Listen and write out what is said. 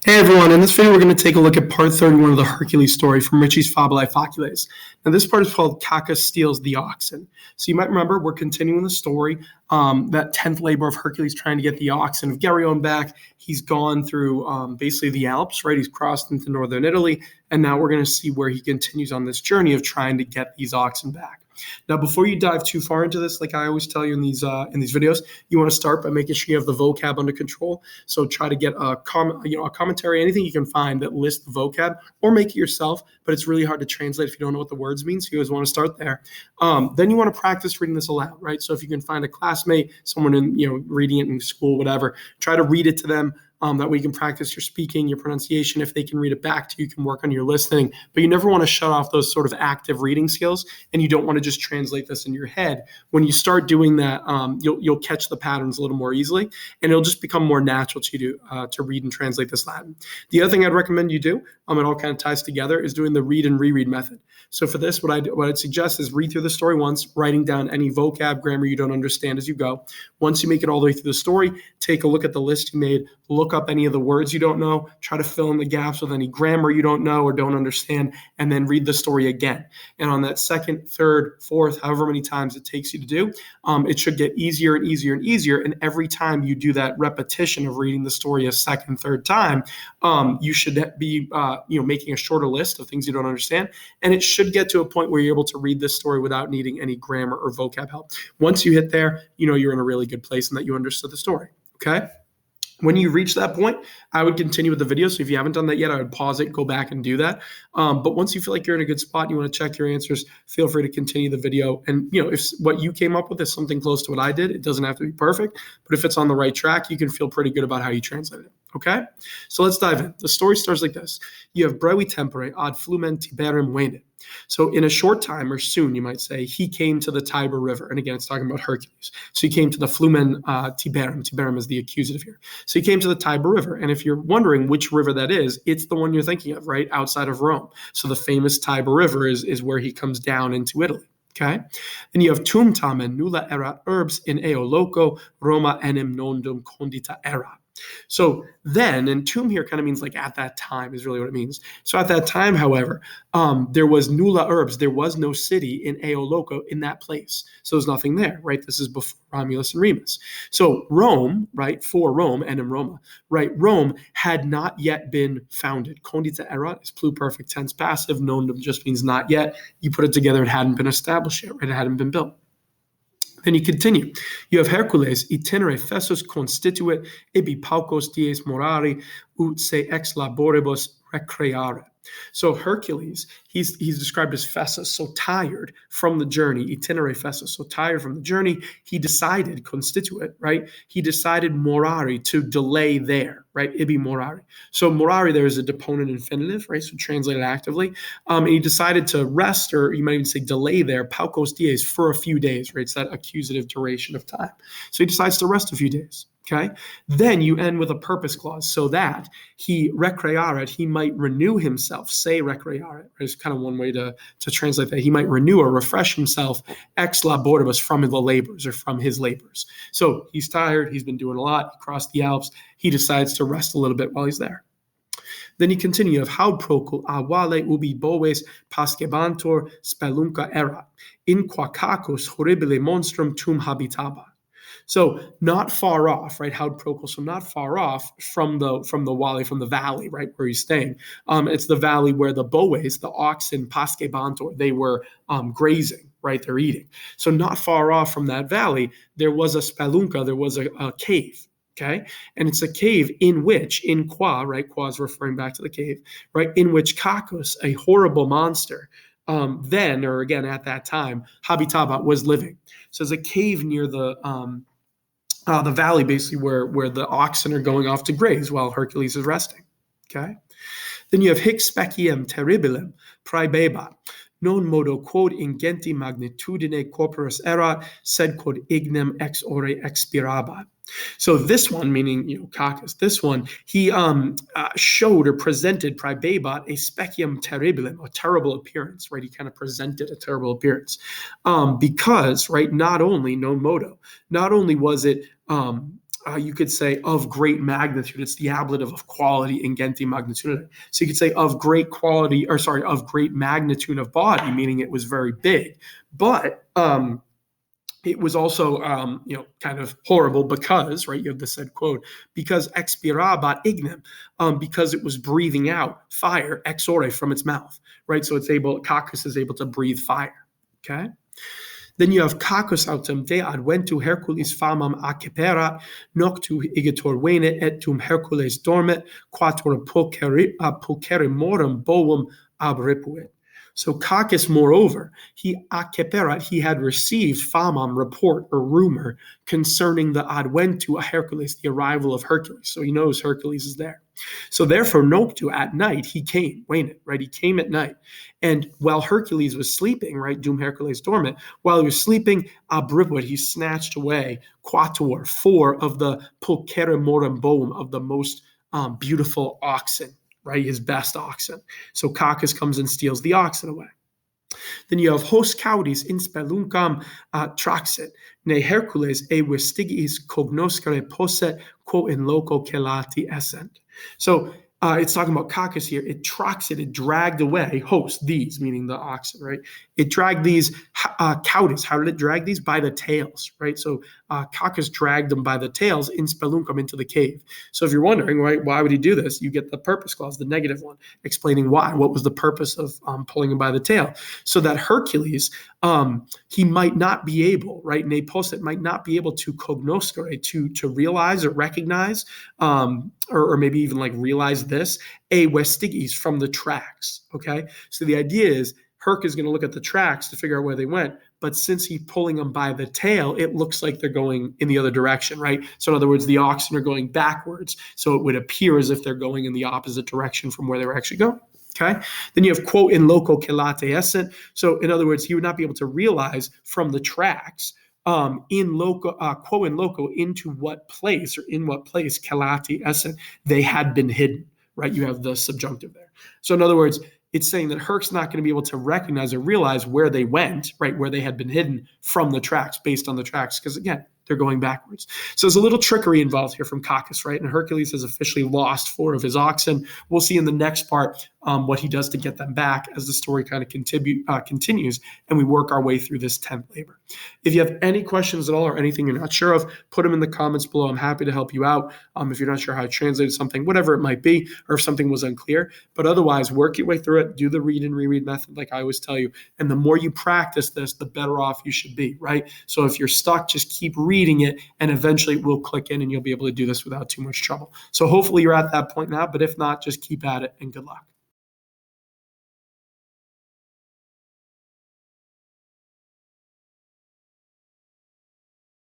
Hey everyone, in this video we're going to take a look at part 31 of the Hercules story from Ritchie's Fabulae Faciles. Now this part is called Cacus Steals the Oxen. So you might remember we're continuing the story, that 10th labor of Hercules trying to get the oxen of Geryon back. He's gone through basically the Alps, right? He's crossed into northern Italy, and now we're going to see where he continues on this journey of trying to get these oxen back. Now, before you dive too far into this, like I always tell you in these videos, you want to start by making sure you have the vocab under control. So try to get a commentary, anything you can find that lists the vocab, or make it yourself. But it's really hard to translate if you don't know what the words mean. So you always want to start there. Then you want to practice reading this aloud, right? So if you can find a classmate, someone in reading it in school, whatever, try to read it to them. That way you can practice your speaking, your pronunciation. If they can read it back to you, you can work on your listening. But you never want to shut off those sort of active reading skills, and you don't want to just translate this in your head. When you start doing that, you'll catch the patterns a little more easily, and it'll just become more natural to you to read and translate this Latin. The other thing I'd recommend you do, it all kind of ties together, is doing the read and reread method. So for this, what I'd suggest is read through the story once, writing down any vocab, grammar you don't understand as you go. Once you make it all the way through the story, take a look at the list you made, look up any of the words you don't know, try to fill in the gaps with any grammar you don't know or don't understand, and then read the story again. And on that second, third, fourth, however many times it takes you to do, it should get easier and easier and easier. And every time you do that repetition of reading the story a second, third time, you should be making a shorter list of things you don't understand. And it should get to a point where you're able to read this story without needing any grammar or vocab help. Once you hit there, you're in a really good place and that you understood the story. Okay? When you reach that point, I would continue with the video. So if you haven't done that yet, I would pause it, go back and do that. But once you feel like you're in a good spot and you want to check your answers, feel free to continue the video. And if what you came up with is something close to what I did, it doesn't have to be perfect, but if it's on the right track, you can feel pretty good about how you translated it. Okay? So let's dive in. The story starts like this. You have brevi tempore ad flumen Tiberem venit. So in a short time, or soon, you might say, he came to the Tiber River. And again, it's talking about Hercules. So he came to the flumen Tiberem. Tiberem is the accusative here. So he came to the Tiber River. And if you're wondering which river that is, it's the one you're thinking of, right? Outside of Rome. So the famous Tiber River is where he comes down into Italy. Okay? Then you have tum tamen nulla erat urbs in eo loco Roma enim nondum condita erat. So then, and tum here kind of means like at that time is really what it means. So at that time, however, there was nulla urbs. There was no city in eo loco in that place. So there's nothing there, right? This is before Romulus and Remus. So Rome, right, for Rome, enim Roma, right, Rome had not yet been founded. Condita erat is pluperfect tense passive. Nondum just means not yet. You put it together, it hadn't been established yet, right? It hadn't been built. Then you continue. You have Hercules, itinere fessus constituit, ibi paucos dies morari, ut se ex laboribus recreare. So Hercules, he's described as fessus, so tired from the journey, itinere fessus, so tired from the journey, he decided, constituit, right? He decided morari, to delay there, right? Ibi morari. So morari there is a deponent infinitive, right? So translated actively. And he decided to rest, or you might even say delay there, paucos dies, for a few days, right? It's that accusative duration of time. So he decides to rest a few days. Okay. Then you end with a purpose clause so that he recrearet, he might renew himself, say recrearet, is kind of one way to translate that. He might renew or refresh himself ex laboribus, from the labors or from his labors. So he's tired. He's been doing a lot. He crossed the Alps. He decides to rest a little bit while he's there. Then you continue of haud procul avale ubi boves pascebantur spelunca erat, in qua cacus horribile monstrum tum habitaba. So not far off, right? Haud procul, so not far off from the valley, right, where he's staying. It's the valley where the boes, the oxen, pascebantur, they were grazing, right? They're eating. So not far off from that valley, there was a spelunca, there was a cave. Okay. And it's a cave in which, in qua, right? Qua is referring back to the cave, right? In which Cacus, a horrible monster, then, or again at that time, habitaba, was living. So there's a cave near the valley, basically where the oxen are going off to graze while Hercules is resting. Okay. Then you have hic speciem terribilem praebebat, non modo quod ingenti magnitudine corporis erat, sed quod ignem ex ore expirabat. So this one, meaning Cacus, this one, he showed or presented praebebat a speciem terribilem, a terrible appearance, right? He kind of presented a terrible appearance because, right, not only non modo, not only was it you could say of great magnitude. It's the ablative of quality, ingenti magnitude. So you could say of great quality, or sorry, of great magnitude of body, meaning it was very big. But it was also, kind of horrible because, right, you have the said quote, because expirabat ignem, because it was breathing out fire, exore, from its mouth, right? So Cacus is able to breathe fire, okay? Then you have Cacus autem de adventu Hercules famam acceperat, noctu igitur vene et tum Hercules dormet, quator pulcherimorum boum abripuit. So Cacus, moreover, he had received famam, report or rumor, concerning the adventu a Hercules, the arrival of Hercules. So he knows Hercules is there. So therefore, noctu, at night, he came, right? He came at night. And while Hercules was sleeping, right, dum Hercules dormit, while he was sleeping, abripuit, he snatched away quator, 4 of the pulcherimorum boum, of the most beautiful oxen, right, his best oxen. So Cacus comes and steals the oxen away. Then you have hos caudis in speluncam traxit, ne Hercules e vestigis cognoscere posset, quo in loco celati essent. So it's talking about Cacus here. It dragged away, these, meaning the oxen, right? It dragged these caudis. How did it drag these? By the tails, right? So Cacus dragged them by the tails in speluncum, into the cave. So if you're wondering, right, why would he do this? You get the purpose clause, the negative one, explaining why. What was the purpose of pulling him by the tail? So that Hercules, he might not be able, right, ne posset, might not be able to cognoscere, to realize or recognize, or maybe even like realize this, a vestigis, from the tracks, okay? So the idea is Herc is going to look at the tracks to figure out where they went, but since he's pulling them by the tail, it looks like they're going in the other direction, right? So in other words, the oxen are going backwards, so it would appear as if they're going in the opposite direction from where they were actually going. Okay. Then you have quo in loco celate essent. So in other words, he would not be able to realize from the tracks quo in loco, into what place, or in what place celati essent, they had been hidden, right? You have the subjunctive there. So in other words, it's saying that Herc's not going to be able to recognize or realize where they went, right, where they had been hidden from the tracks, based on the tracks, because again, they're going backwards. So there's a little trickery involved here from Cacus, right? And Hercules has officially lost 4 of his oxen. We'll see in the next part what he does to get them back as the story kind of continues and we work our way through this 10th labor. If you have any questions at all or anything you're not sure of, put them in the comments below. I'm happy to help you out. If you're not sure how I translated something, whatever it might be, or if something was unclear. But otherwise, work your way through it. Do the read and reread method like I always tell you. And the more you practice this, the better off you should be, right? So if you're stuck, just keep reading it and eventually it will click in and you'll be able to do this without too much trouble. So hopefully you're at that point now, but if not, just keep at it and good luck.